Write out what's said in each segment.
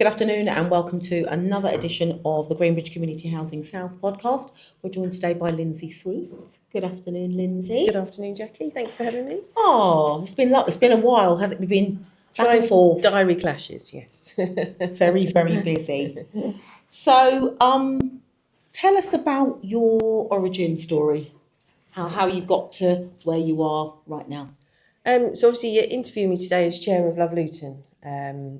Good afternoon and welcome to another edition of the Greenbridge Community Housing South podcast. We're joined today by Linsey Sweet. Good afternoon, Linsey. Good afternoon, Jackie. Thank you for having me. Oh, it's been a while, hasn't it? We've been back and forth. Diary clashes, yes. Very, very busy. So, tell us about your origin story. How you got to where you are right now. So obviously you're interviewing me today as chair of Love Luton,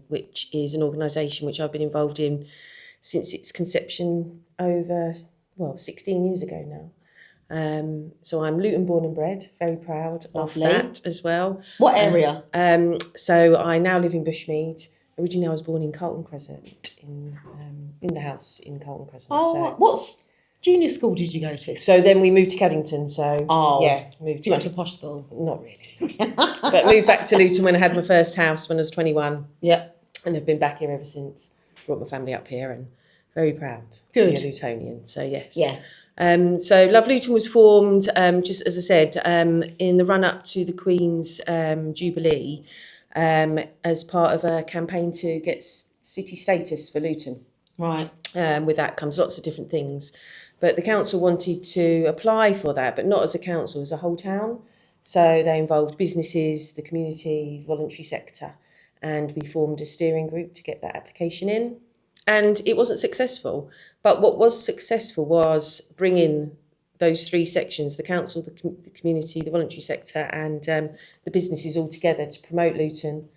which is an organisation which I've been involved in since its conception over, 16 years ago now. So I'm Luton born and bred, very proud of that as well. What area? So I now live in Bushmead. Originally I was born in Carlton Crescent, in the house in Carlton Crescent. Oh, so, what junior school did you go to? So then we moved to Caddington, so moved. So you went to a posh school? Not really. But moved back to Luton when I had my first house when I was 21. Yeah. And I've been back here ever since. Brought my family up here and very proud to be a Lutonian. So yes. Yeah. So Love Luton was formed, just as I said, in the run-up to the Queen's Jubilee, as part of a campaign to get city status for Luton. Right. With that comes lots of different things. But the council wanted to apply for that, but not as a council, as a whole town. So they involved businesses, the community, voluntary sector, and we formed a steering group to get that application in. And it wasn't successful. But what was successful was bringing those three sections, the council, the community, the voluntary sector, and the businesses all together to promote Luton.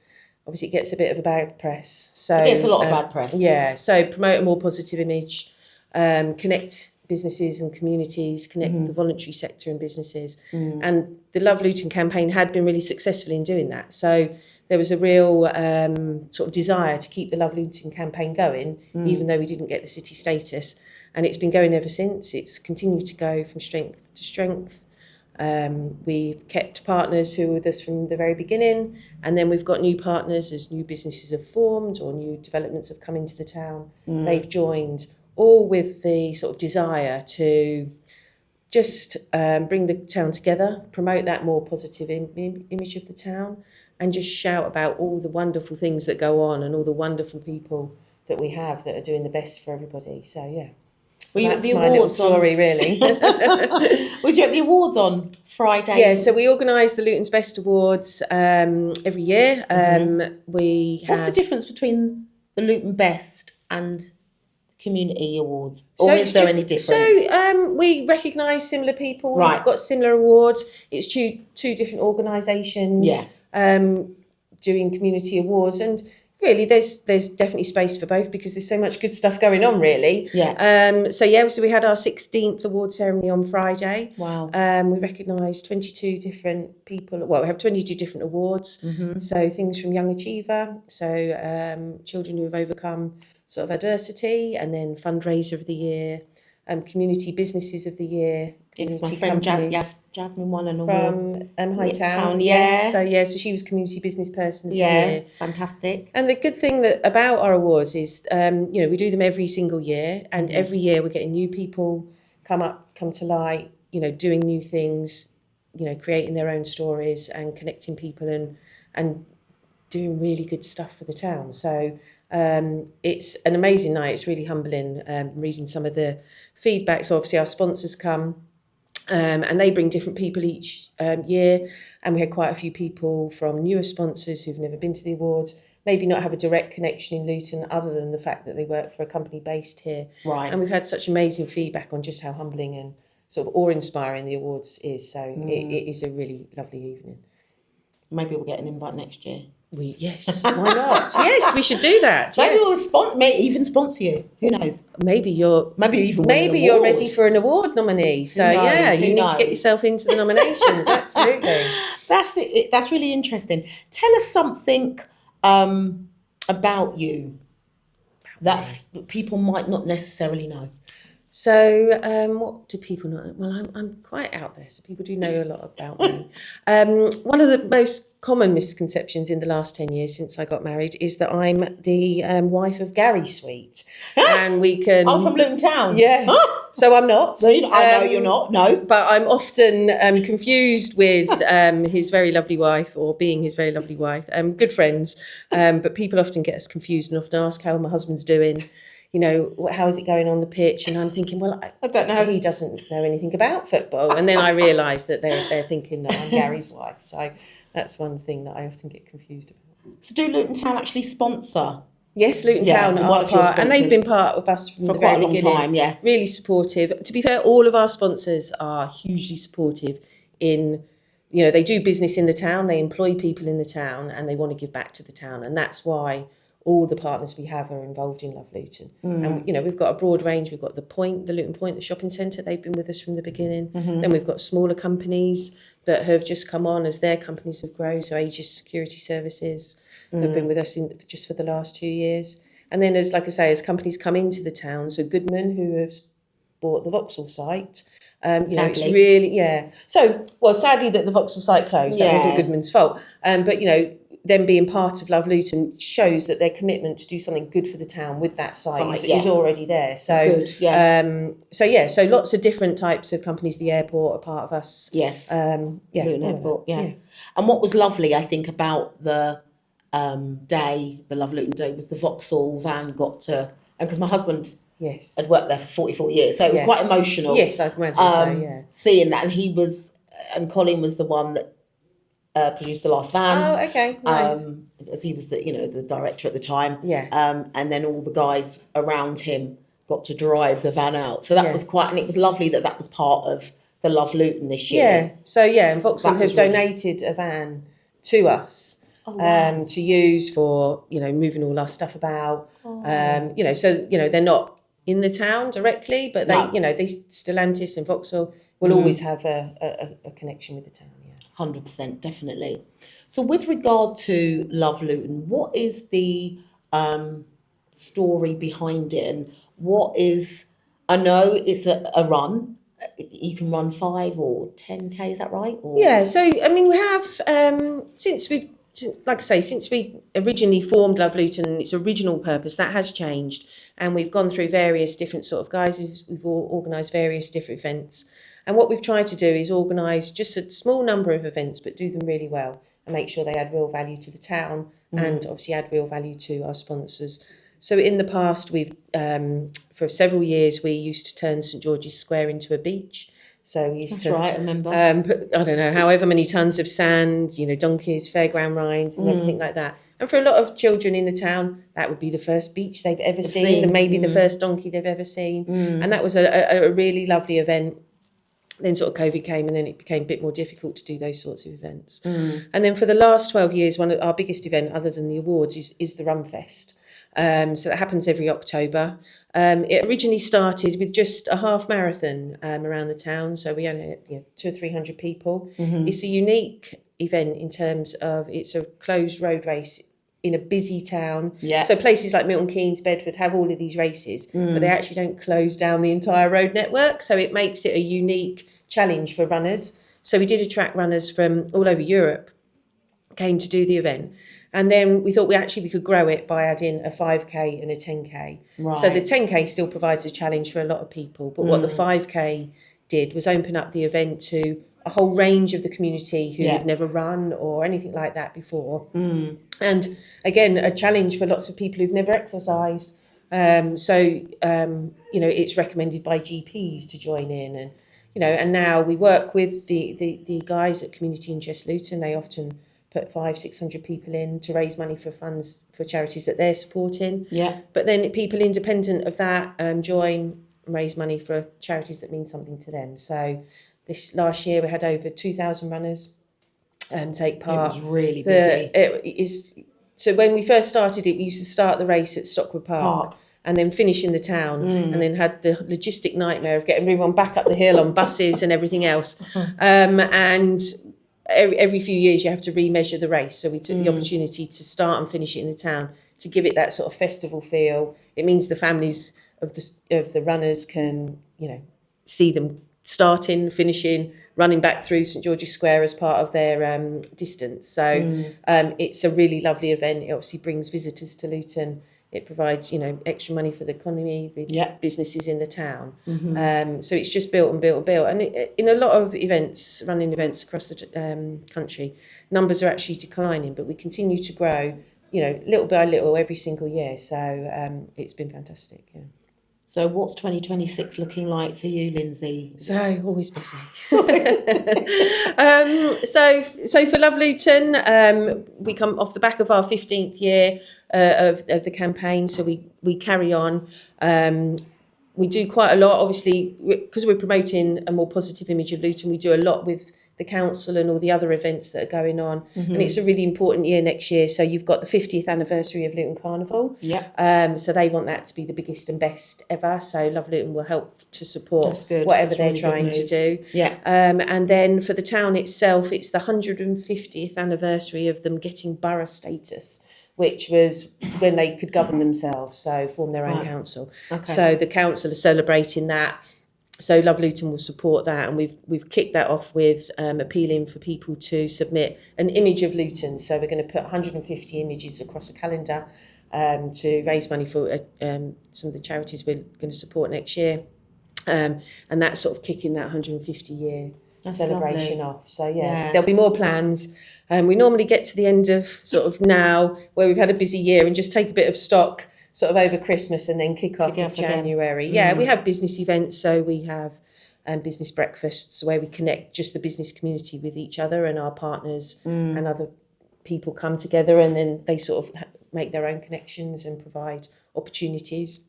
Obviously, it gets a bit of a bad press. So it gets a lot of bad press. Yeah, so promote a more positive image, connect businesses and communities, connect the voluntary sector and businesses. And the Love Luton campaign had been really successful in doing that. So there was a real sort of desire to keep the Love Luton campaign going, even though we didn't get the city status. And it's been going ever since. It's continued to go from strength to strength. We've kept partners who were with us from the very beginning, and then we've got new partners as new businesses have formed or new developments have come into the town. They've joined, all with the sort of desire to just bring the town together, promote that more positive image of the town, and just shout about all the wonderful things that go on and all the wonderful people that we have that are doing the best for everybody. So yeah. So well, that's my little story, really. Was you at the awards on Friday? Yeah, so we organise the Luton's Best Awards every year. What's the difference between the Luton Best and Community Awards? Or is there any difference? So we recognise similar people. Right. We've got similar awards. It's two different organisations doing community awards, and really, there's definitely space for both because there's so much good stuff going on, really. Yeah. So we had our 16th award ceremony on Friday. Wow. We recognised 22 different people. Well, we have 22 different awards. So things from Young Achiever, so children who have overcome sort of adversity, and then fundraiser of the year, community businesses of the year. My friend Jasmine won an award from Hightown. Yeah. So she was community business person of the year. Fantastic. And the good thing about our awards is, we do them every single year, and every year we're getting new people come to light, doing new things, creating their own stories and connecting people and doing really good stuff for the town. So it's an amazing night. It's really humbling reading some of the feedback. So obviously our sponsors come. And they bring different people each year, and we had quite a few people from newer sponsors who've never been to the awards, maybe not have a direct connection in Luton other than the fact that they work for a company based here. Right. And we've had such amazing feedback on just how humbling and sort of awe-inspiring the awards is. So it is a really lovely evening. Maybe we'll get an invite next year. Yes, why not? Yes, we should do that. Maybe we'll even sponsor you. Who knows? Maybe you're ready for an award nominee. So you need to get yourself into the nominations. Absolutely. That's it. That's really interesting. Tell us something about you that people might not necessarily know. So, what do people not? Well, I'm quite out there, so people do know a lot about me. One of the most common misconceptions in the last 10 years since I got married is that I'm the wife of Gary Sweet. And we can... I'm from Luton Town. Yeah. So I'm not. No, I know you're not, no. But I'm often confused with his very lovely wife, or being his very lovely wife. Good friends, but people often get us confused and often ask how my husband's doing. You know, how is it going on the pitch? And I'm thinking, well, I don't know. He doesn't know anything about football. And then I realise that they're thinking that I'm Gary's wife. So that's one thing that I often get confused about. So do Luton Town actually sponsor? Yes, Luton Town are part, and they've been part of us from the very beginning. For quite a long time, yeah. Really supportive. To be fair, all of our sponsors are hugely supportive in, you know, they do business in the town, they employ people in the town, and they want to give back to the town. And that's why all the partners we have are involved in Love Luton. And, you know, we've got a broad range. We've got the Luton Point, the shopping centre. They've been with us from the beginning. Then we've got smaller companies that have just come on as their companies have grown. So Aegis Security Services have been with us just for the last 2 years. And then, as like I say, as companies come into the town, so Goodman, who have bought the Vauxhall site, you know, it's really, So, well, sadly that the Vauxhall site closed. That wasn't Goodman's fault. But, you know, them being part of Love Luton shows that their commitment to do something good for the town with that site is already there. So, so lots of different types of companies. The airport are part of us. Yes. Luton Airport. Yeah. And what was lovely, I think, about the day, the Love Luton Day, was the Vauxhall van got to, and because my husband had worked there for 44 years, so it was quite emotional. Yes, I can imagine seeing that, and Colin was the one that produced the last van. Oh, okay, nice. As he was the director at the time. Yeah. And then all the guys around him got to drive the van out. So that was and it was lovely that was part of the Love Luton this year. Yeah. So and Vauxhall have donated a van to us. Oh, wow. To use for, you know, moving all our stuff about. You know, so, you know, they're not in the town directly, but they, you know, Stellantis and Vauxhall will always have a connection with the town. 100%, definitely. So with regard to Love Luton, what is the story behind it? And what is, I know it's a run. You can run 5 or 10K, is that right? Or... Yeah, so, I mean, we have, since we originally formed Love Luton, its original purpose, that has changed. And we've gone through various different sort of guises. We've all organised various different events. And what we've tried to do is organise just a small number of events, but do them really well and make sure they add real value to the town and obviously add real value to our sponsors. So in the past, we've, for several years, we used to turn St George's Square into a beach. So we used to, right, I remember. Put, I don't know, however many tons of sand, you know, donkeys, fairground rides and everything like that. And for a lot of children in the town, that would be the first beach they've ever seen and maybe the first donkey they've ever seen. And that was a really lovely event. Then sort of COVID came and then it became a bit more difficult to do those sorts of events. And then for the last 12 years, one of our biggest event, other than the awards, is the Run Fest. So that happens every October. It originally started with just a half marathon around the town. So we only had 200 or 300 people. It's a unique event in terms of it's a closed road race in a busy town. Yeah. So places like Milton Keynes, Bedford have all of these races, but they actually don't close down the entire road network. So it makes it a unique challenge for runners. So we did attract runners from all over Europe, came to do the event. And then we thought we could grow it by adding a 5K and a 10K. Right. So the 10K still provides a challenge for a lot of people. But what the 5K did was open up the event to a whole range of the community who had never run or anything like that before. And again, a challenge for lots of people who've never exercised. It's recommended by GPs to join in. And, and now we work with the guys at Community Interest Luton. They often put 500-600 people in to raise money for funds for charities that they're supporting. Yeah. But then people independent of that join and raise money for charities that mean something to them. So this last year we had over 2,000 runners take part. It was really busy. So when we first started it, we used to start the race at Stockwood Park. And then finish in the town, and then had the logistic nightmare of getting everyone back up the hill on buses and everything else. And every few years you have to remeasure the race. So we took the opportunity to start and finish it in the town to give it that sort of festival feel. It means the families the runners can, see them starting, finishing, running back through St George's Square as part of their distance. So it's a really lovely event. It obviously brings visitors to Luton. It provides, extra money for the economy, the businesses in the town. So it's just built and built and built. And in a lot of events, running events across the country, numbers are actually declining, but we continue to grow, little by little every single year. So it's been fantastic. Yeah. So what's 2026 looking like for you, Linsey? So always busy. So for Love Luton, we come off the back of our 15th year of the campaign. So we carry on. We do quite a lot, obviously, because we're promoting a more positive image of Luton. We do a lot with the council and all the other events that are going on. And it's a really important year next year. So you've got the 50th anniversary of Luton Carnival. So they want that to be the biggest and best ever. So Love Luton will help to support whatever they're really trying to do. And then for the town itself, it's the 150th anniversary of them getting borough status, which was when they could govern themselves, so form their own council. So the council are celebrating that. So Love Luton will support that, and we've kicked that off with appealing for people to submit an image of Luton. So we're going to put 150 images across a calendar to raise money for some of the charities we're going to support next year, and that's sort of kicking that 150-year celebration off. So there'll be more plans. We normally get to the end of sort of now where we've had a busy year and just take a bit of stock sort of over Christmas and then kick off in January. We have business events. So we have business breakfasts where we connect just the business community with each other, and our partners and other people come together, and then they sort of make their own connections and provide opportunities.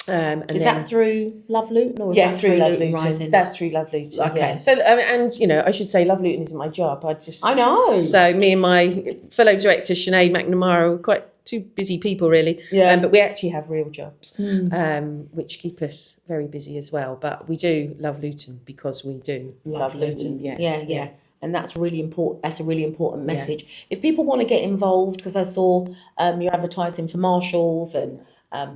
Is that through Love Luton, or is that through Love Luton Luton? Rising? That's through Love Luton. Yeah. So and I should say Love Luton isn't my job. I know. So me and my fellow director Sinead McNamara are quite two busy people, really. But we actually have real jobs, which keep us very busy as well. But we do love Luton because we do love Luton. Yeah. And that's really important. That's a really important message. If people want to get involved, because I saw you're advertising for marshals and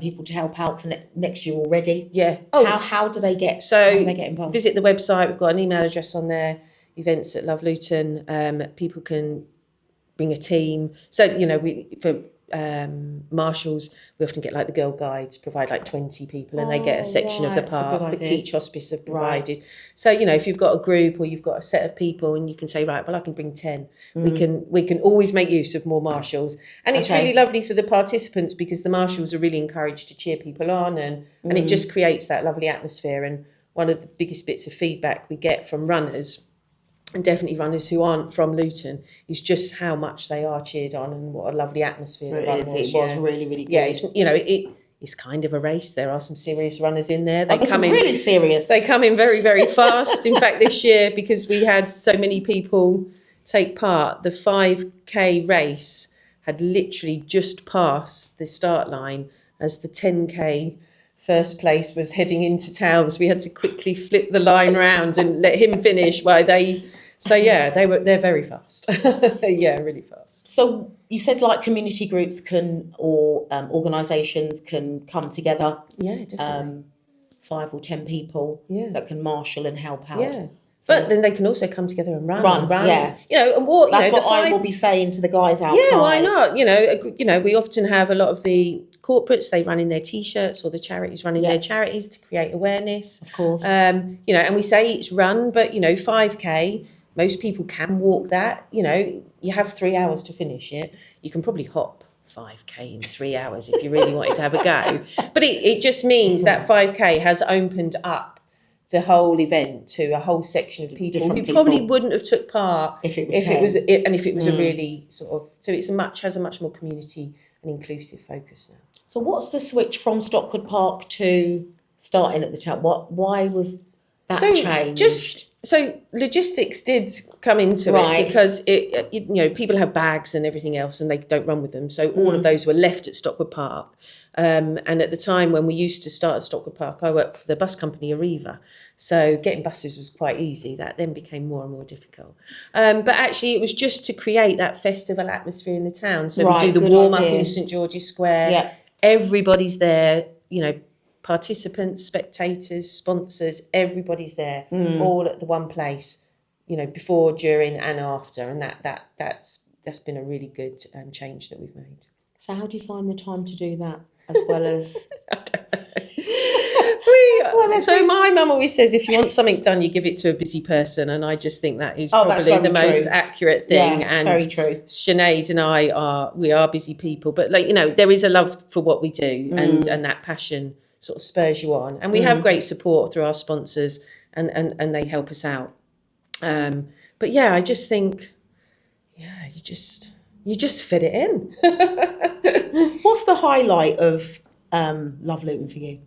people to help out for next year already. How do they get involved? Visit the website. We've got an email address on there. Events at Love Luton. People can bring a team. So for marshals, we often get like the Girl Guides provide like 20 people, and they get a section of the park. The Keach Hospice have provided. So if you've got a group or you've got a set of people, and you can say, right, well, I can bring 10. We can always make use of more marshals, and it's really lovely for the participants because the marshals are really encouraged to cheer people on, and it just creates that lovely atmosphere. And one of the biggest bits of feedback we get from runners, and definitely runners who aren't from Luton, is just how much they are cheered on and what a lovely atmosphere the run was. It was really, really good. It's kind of a race. There are some serious runners in there. They come in really serious. They come in very, very fast. In fact, this year, because we had so many people take part, the 5K race had literally just passed the start line as the 10K first place was heading into town, so we had to quickly flip the line round and let him finish while they're very fast. Really fast. So you said like community groups or organisations can come together. Definitely. 5 or 10 people that can marshal and help out. But then they can also come together and run. And walk. That's what I will be saying to the guys outside. Yeah, why not? We often have a lot of the corporates, they run in their T-shirts, or the charities run in their charities to create awareness. Of course. And we say it's run, but 5K, most people can walk that. You have 3 hours to finish it. You can probably hop 5K in 3 hours if you really wanted to have a go. But it just means that 5K has opened up the whole event to a whole section of people who probably wouldn't have took part if it was a really sort of, so has a much more community and inclusive focus now. So what's the switch from Stockwood Park to starting at the town? Why was that changed? So logistics did come into it because people have bags and everything else and they don't run with them. So all of those were left at Stockwood Park. And at the time when we used to start at Stockwood Park, I worked for the bus company Arriva. So getting buses was quite easy. That then became more and more difficult. But actually it was just to create that festival atmosphere in the town. So we do the warm up in St George's Square. Everybody's there, participants, spectators, sponsors, everybody's there, all at the one place, before, during and after. And that's been a really good change that we've made. So how do you find the time to do that as well as... So my mum always says, if you want something done, you give it to a busy person, and I just think that is probably the most accurate thing. Yeah, and very true. Sinead and I are busy people, but there is a love for what we do, and that passion sort of spurs you on. And we have great support through our sponsors, and they help us out. But yeah, I just think, you just fit it in. What's the highlight of Love Luton for you?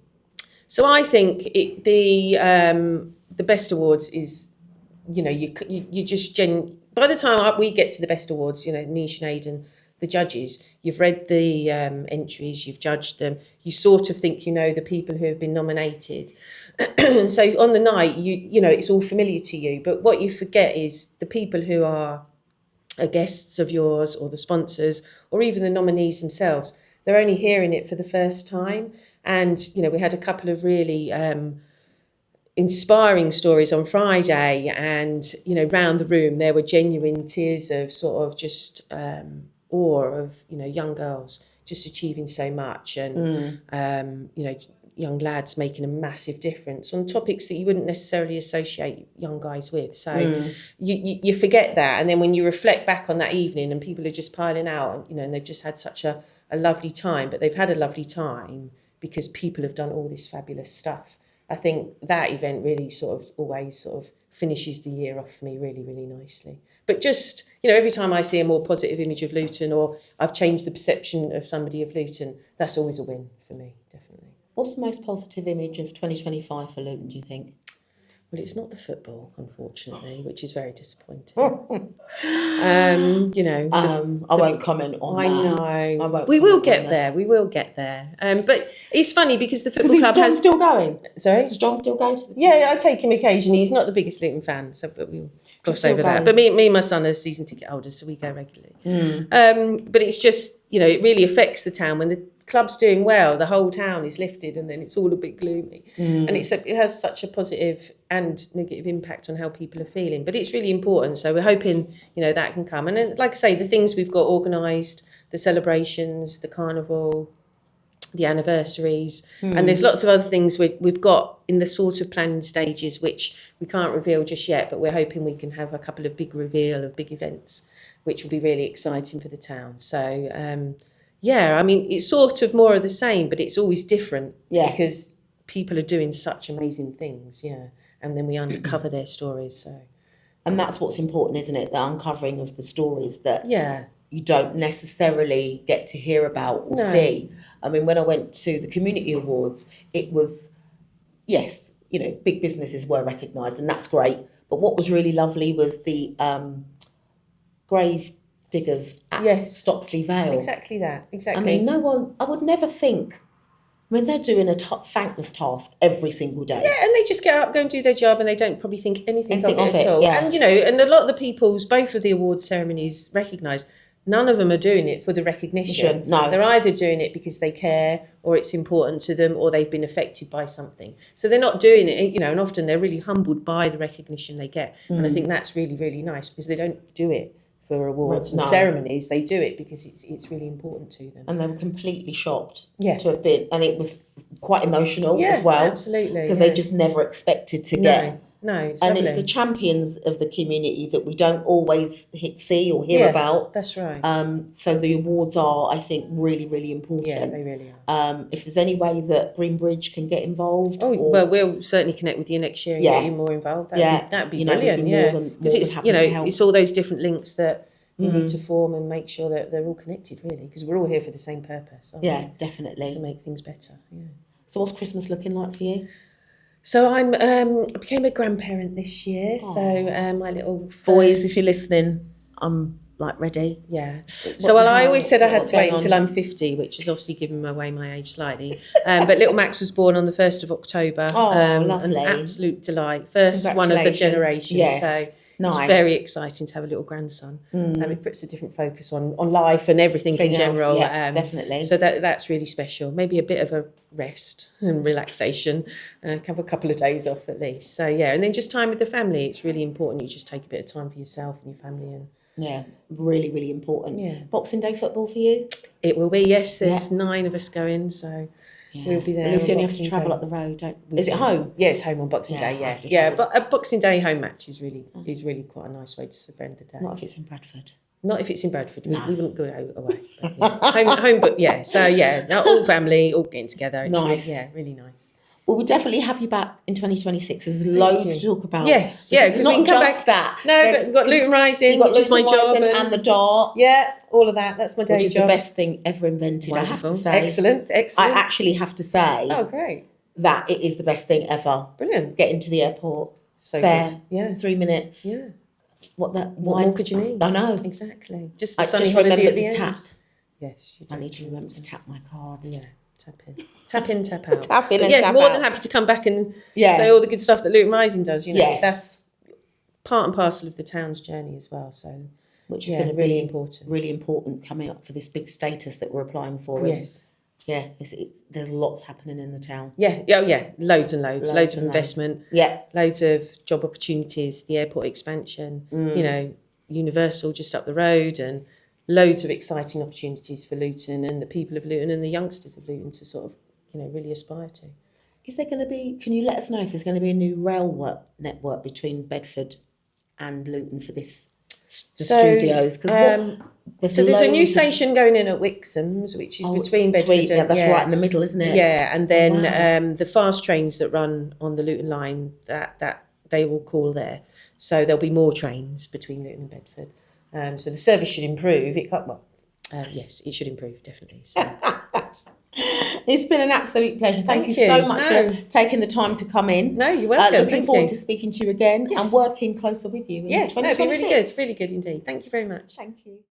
So I think the best awards is, you just by the time we get to the best awards, me, Sinead and the judges, you've read the entries, you've judged them, you sort of think the people who have been nominated. So on the night, it's all familiar to you, but what you forget is the people who are guests of yours, or the sponsors, or even the nominees themselves. They're only hearing it for the first time. And, we had a couple of really inspiring stories on Friday, and, round the room, there were genuine tears of sort of just awe of, young girls just achieving so much, and, young lads making a massive difference on topics that you wouldn't necessarily associate young guys with. So you forget that. And then when you reflect back on that evening, and people are just piling out, and they've just had such a lovely time, but they've had a lovely time because people have done all this fabulous stuff. I think that event really always finishes the year off for me really, really nicely. But just, every time I see a more positive image of Luton, or I've changed the perception of somebody of Luton, that's always a win for me, definitely. What's the most positive image of 2025 for Luton, do you think? Well, it's not the football, unfortunately, which is very disappointing. I won't comment on that. I know. We will get there. We will get there. But it's funny because the football club has... still going? Sorry? Does John still go to the... Yeah, I take him occasionally. He's not the biggest Luton fan, but we'll gloss over that. But me and my son are season ticket holders, so we go regularly. But it's just, it really affects the town when the club's doing well, the whole town is lifted, and then it's all a bit gloomy. And it has such a positive and negative impact on how people are feeling. But it's really important. So we're hoping, that can come. And then, like I say, the things we've got organised, the celebrations, the carnival, the anniversaries, and there's lots of other things we've got in the sort of planning stages, which we can't reveal just yet, but we're hoping we can have a couple of big reveal of big events, which will be really exciting for the town. So, it's sort of more of the same, but it's always different because people are doing such amazing things, and then we uncover their stories. So, and that's what's important, isn't it? The uncovering of the stories that you don't necessarily get to hear about or see. I mean, when I went to the community awards, it was, yes, big businesses were recognised, and that's great. But what was really lovely was the grave diggers at Stopsley Vale. Exactly that. Exactly. I mean, I would never think. I mean, they're doing a thankless task every single day. Yeah, and they just get up, go and do their job, and they don't probably think anything of it at all. Yeah. And, and a lot of the people's, both of the award ceremonies recognised, none of them are doing it for the recognition. No. They're either doing it because they care, or it's important to them, or they've been affected by something. So they're not doing it, and often they're really humbled by the recognition they get. And I think that's really, really nice, because they don't do it for awards and ceremonies. They do it because it's really important to them. And they were completely shocked to have been, and it was quite emotional as well. Absolutely. Because they just never expected to get. No, it's and lovely. it's the champions of the community that we don't always see or hear about. That's right. So the awards are, I think, really, really important. Yeah, they really are. If there's any way that Greenbridge can get involved. Well, we'll certainly connect with you next year and get you more involved. That'd be brilliant. Because it's it's all those different links that you need to form and make sure that they're all connected, really, because we're all here for the same purpose. Yeah, definitely. To make things better. Yeah. So what's Christmas looking like for you? So I became a grandparent this year. Aww. So my little boys, if you're listening, I'm ready. Yeah. So I always said I had to wait until I'm 50, which is obviously giving away my age slightly. But little Max was born on the 1st of October. Oh, lovely! An absolute delight. First one of the generation. Yes. So Nice. It's very exciting to have a little grandson. It puts a different focus on life and everything in general. Definitely. So that's really special. Maybe a bit of a rest and relaxation, have a couple of days off at least. So yeah, and then just time with the family. It's really important. You just take a bit of time for yourself and your family. And yeah, really, really important. Yeah. Boxing Day football for you? It will be, yes. There's 9 of us going, so we'll be there. At least you on only have to Boxing travel Day. up the road, don't Is it home? Yeah, it's home on Boxing Day, I have to Yeah, travel. but a Boxing Day home match is really quite a nice way to spend the day. Not if it's in Bradford. Not if it's in Bradford. We wouldn't go away. But home, but yeah. So yeah, all family, all getting together. It's Nice. Really nice. Well, we'll definitely have you back in 2026. There's loads to talk about. Yes, because because we can come back. That. No, but we've got Luton Rising, You've got which is my Luton job. Rising and the Dart. Yeah, all of that. That's my day job. Which is the best thing ever invented, Wonderful. I have to say. Excellent. I actually have to say great. that it is the best thing ever. Brilliant. Getting to the airport. So there. good. Yeah. 3 minutes. Yeah. What more could you need? I know. Exactly. Just the I sunny just holiday remember at the to end. tap. Yes, you do. I need to remember to tap my card. Yeah, tap in. Tap in, tap out. Tap in But and yeah, tap more out. than happy to come back and Yeah. say all the good stuff that Luton Rising does. You know, Yes. that's part and parcel of the town's journey as well. So, Which is going to be important. really important coming up for this big status that we're applying for. Yes. Yeah, there's lots happening in the town. Yeah, loads and loads. Loads of investment. Yeah. Loads of job opportunities, the airport expansion, you know, Universal just up the road, and loads of exciting opportunities for Luton and the people of Luton and the youngsters of Luton to sort of, you know, really aspire to. Is there going to be, can you let us know if there's going to be a new rail network between Bedford and Luton for this, the studios? There's a new station going in at Wixham's, which is between Bedford and... Yeah, that's right in the middle, isn't it? Yeah, and then the fast trains that run on the Luton line, that they will call there. So there'll be more trains between Luton and Bedford. So the service should improve. Yes, it should improve, definitely. So. It's been an absolute pleasure. Thank you so much for taking the time to come in. No, you're welcome. Looking forward to speaking to you again and working closer with you in 2026. It'd be really good indeed. Thank you very much. Thank you.